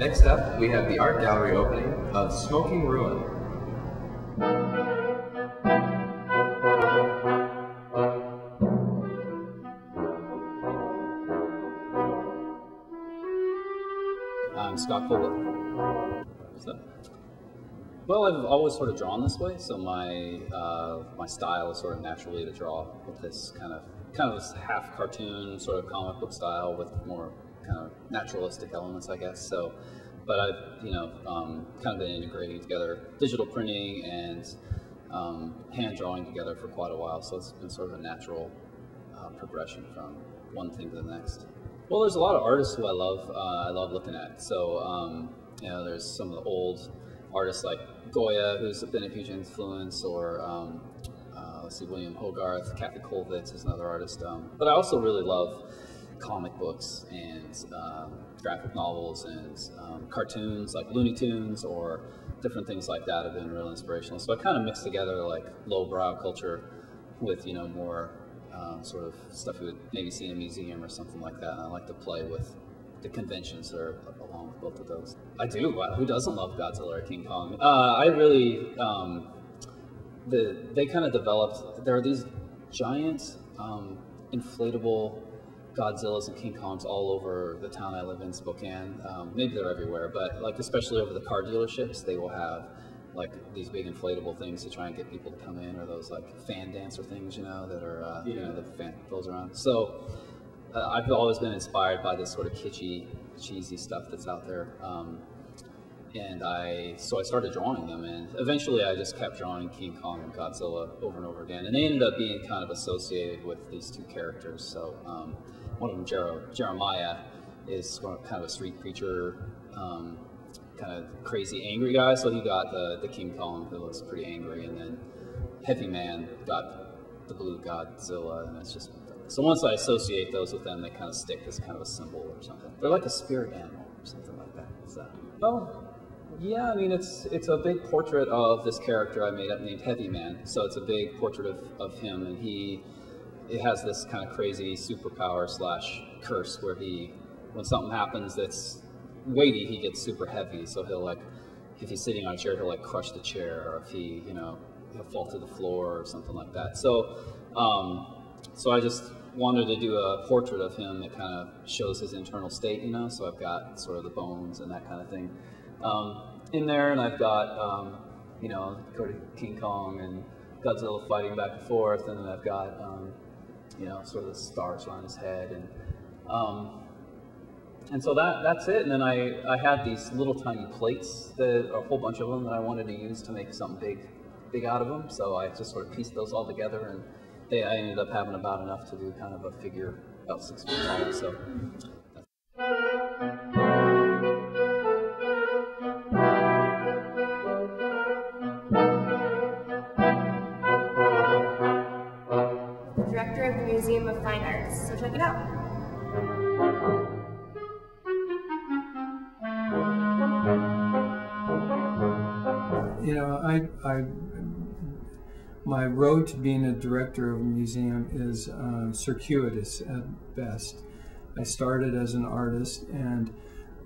Next up, we have the art gallery opening of Smoking Ruin. I'm Scott Colville. Well, I've always sort of drawn this way, so my style is sort of naturally to draw with this kind of this half cartoon sort of comic book style with more kind of naturalistic elements, I guess. So, but I've kind of been integrating together digital printing and hand drawing together for quite a while. So it's been sort of a natural progression from one thing to the next. Well, there's a lot of artists who I love looking at. So there's some of the old artists like Goya, who's been a huge influence, or let's see, William Hogarth, Kathy Kollwitz is another artist. But I also really love comic books and graphic novels and cartoons like Looney Tunes or different things like that have been real inspirational. So I kind of mix together like lowbrow culture with more sort of stuff you would maybe see in a museum or something like that. And I like to play with the conventions that are along with both of those. I do. Who doesn't love Godzilla or King Kong? I really, they kind of developed, there are these giant inflatable Godzillas and King Kongs all over the town I live in, Spokane. Maybe they're everywhere, but like especially over the car dealerships, they will have like these big inflatable things to try and get people to come in, or those like fan dancer things, that are the fan goes around. So I've always been inspired by this sort of kitschy, cheesy stuff that's out there, and so I started drawing them, and eventually I just kept drawing King Kong and Godzilla over and over again, and they ended up being kind of associated with these two characters. So one of them, Jeremiah, is kind of a street preacher, kind of crazy, angry guy. So he got the King Kong, who looks pretty angry, and then Heavy Man got the blue Godzilla, and it's just. So once I associate those with them, they kind of stick as kind of a symbol or something. They're like a spirit animal or something like that. So, well, yeah, I mean, it's a big portrait of this character I made up named Heavy Man. So it's a big portrait of him, and it has this kind of crazy superpower / curse where when something happens that's weighty, he gets super heavy. So he'll if he's sitting on a chair, he'll crush the chair, or if he'll fall to the floor or something like that. So, so I just wanted to do a portrait of him that kind of shows his internal state, so I've got sort of the bones and that kind of thing in there, and I've got, King Kong and Godzilla fighting back and forth, and then I've got, sort of the stars around his head, and so that's it. And then I had these little tiny plates, a whole bunch of them that I wanted to use to make something big out of them, so I just sort of pieced those all together, and I ended up having about enough to do kind of a figure about 6 feet tall. So. Director of the Museum of Fine Arts, so check it out. My road to being a director of a museum is circuitous at best. I started as an artist, and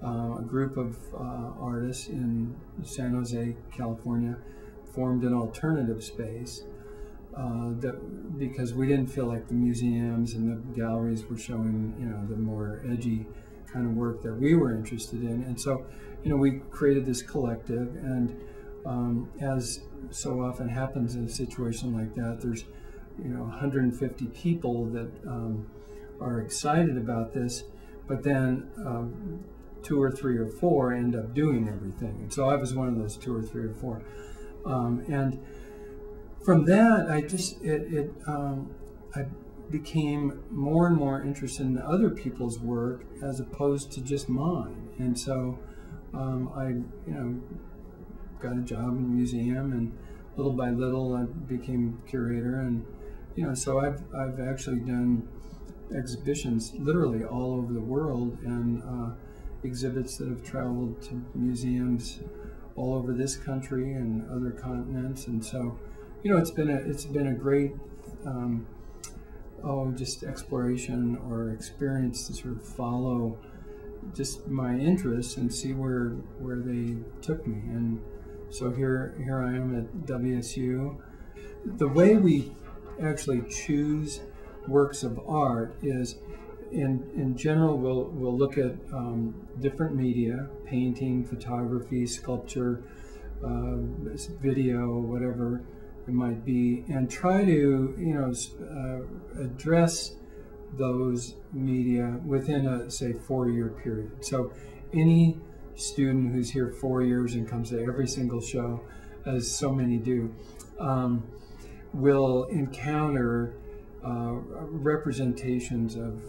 a group of artists in San Jose, California, formed an alternative space because we didn't feel like the museums and the galleries were showing, the more edgy kind of work that we were interested in. And so, we created this collective, and as so often happens in a situation like that, there's 150 people that are excited about this, but then 2 or 3 or 4 end up doing everything. And so I was one of those 2 or 3 or 4. And from that, I became more and more interested in other people's work as opposed to just mine. And so I got a job in the museum, and little by little I became curator, and so I've actually done exhibitions literally all over the world, and exhibits that have traveled to museums all over this country and other continents. And so it's been a great just exploration or experience to sort of follow just my interests and see where they took me. And so here I am at WSU. The way we actually choose works of art is, in general, we'll look at different media: painting, photography, sculpture, video, whatever it might be, and try to address those media within a, say, 4-year period. So any student who's here 4 years and comes to every single show, as so many do, will encounter representations of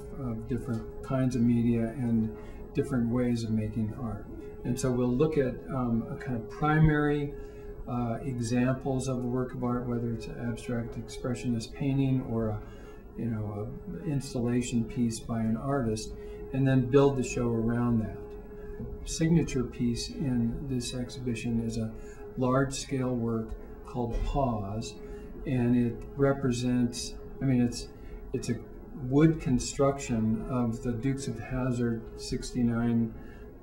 different kinds of media and different ways of making art. And so we'll look at a kind of primary examples of a work of art, whether it's an abstract expressionist painting or a installation piece by an artist, and then build the show around that. Signature piece in this exhibition is a large-scale work called Pause, and it represents, it's a wood construction of the Dukes of Hazzard '69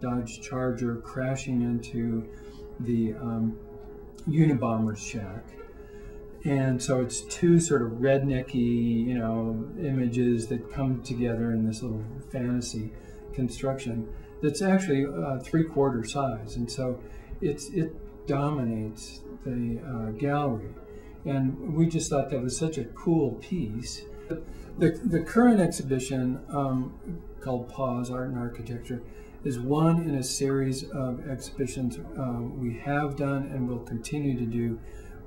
Dodge Charger crashing into the Unabomber's shack. And so it's two sort of rednecky, images that come together in this little fantasy construction that's actually 3/4 size. And so it dominates the gallery. And we just thought that was such a cool piece. The current exhibition, called Pause, Art and Architecture, is one in a series of exhibitions we have done and will continue to do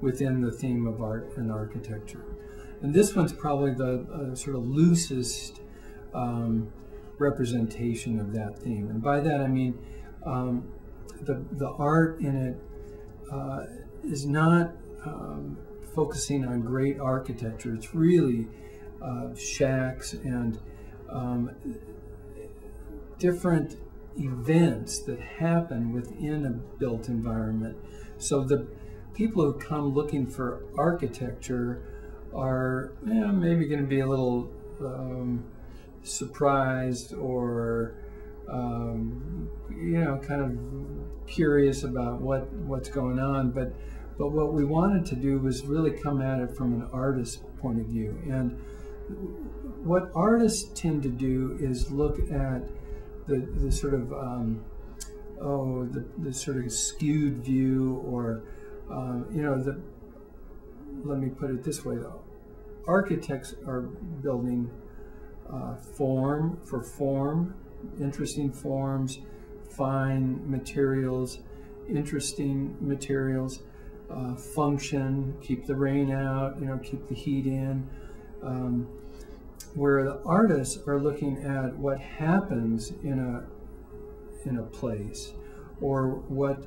within the theme of art and architecture. And this one's probably the sort of loosest representation of that theme. And by that I mean the art in it is not focusing on great architecture. It's really shacks and different events that happen within a built environment. So the people who come looking for architecture are maybe going to be a little surprised or kind of curious about what's going on. But what we wanted to do was really come at it from an artist's point of view. And what artists tend to do is look at the sort of the sort of skewed view, or let me put it this way, though. Architects are building form for form, interesting forms, fine materials, interesting materials, function, keep the rain out, keep the heat in, where the artists are looking at what happens in a place, or what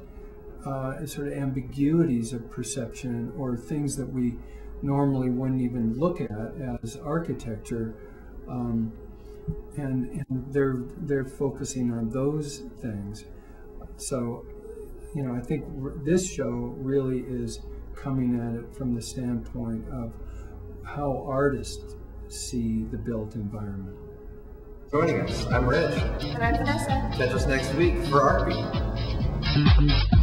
sort of ambiguities of perception, or things that we normally wouldn't even look at as architecture, and they're focusing on those things. So, I think this show really is coming at it from the standpoint of how artists see the built environment. Joining us, I'm Rich. And I'm Vanessa. Catch us next week for Art Beat.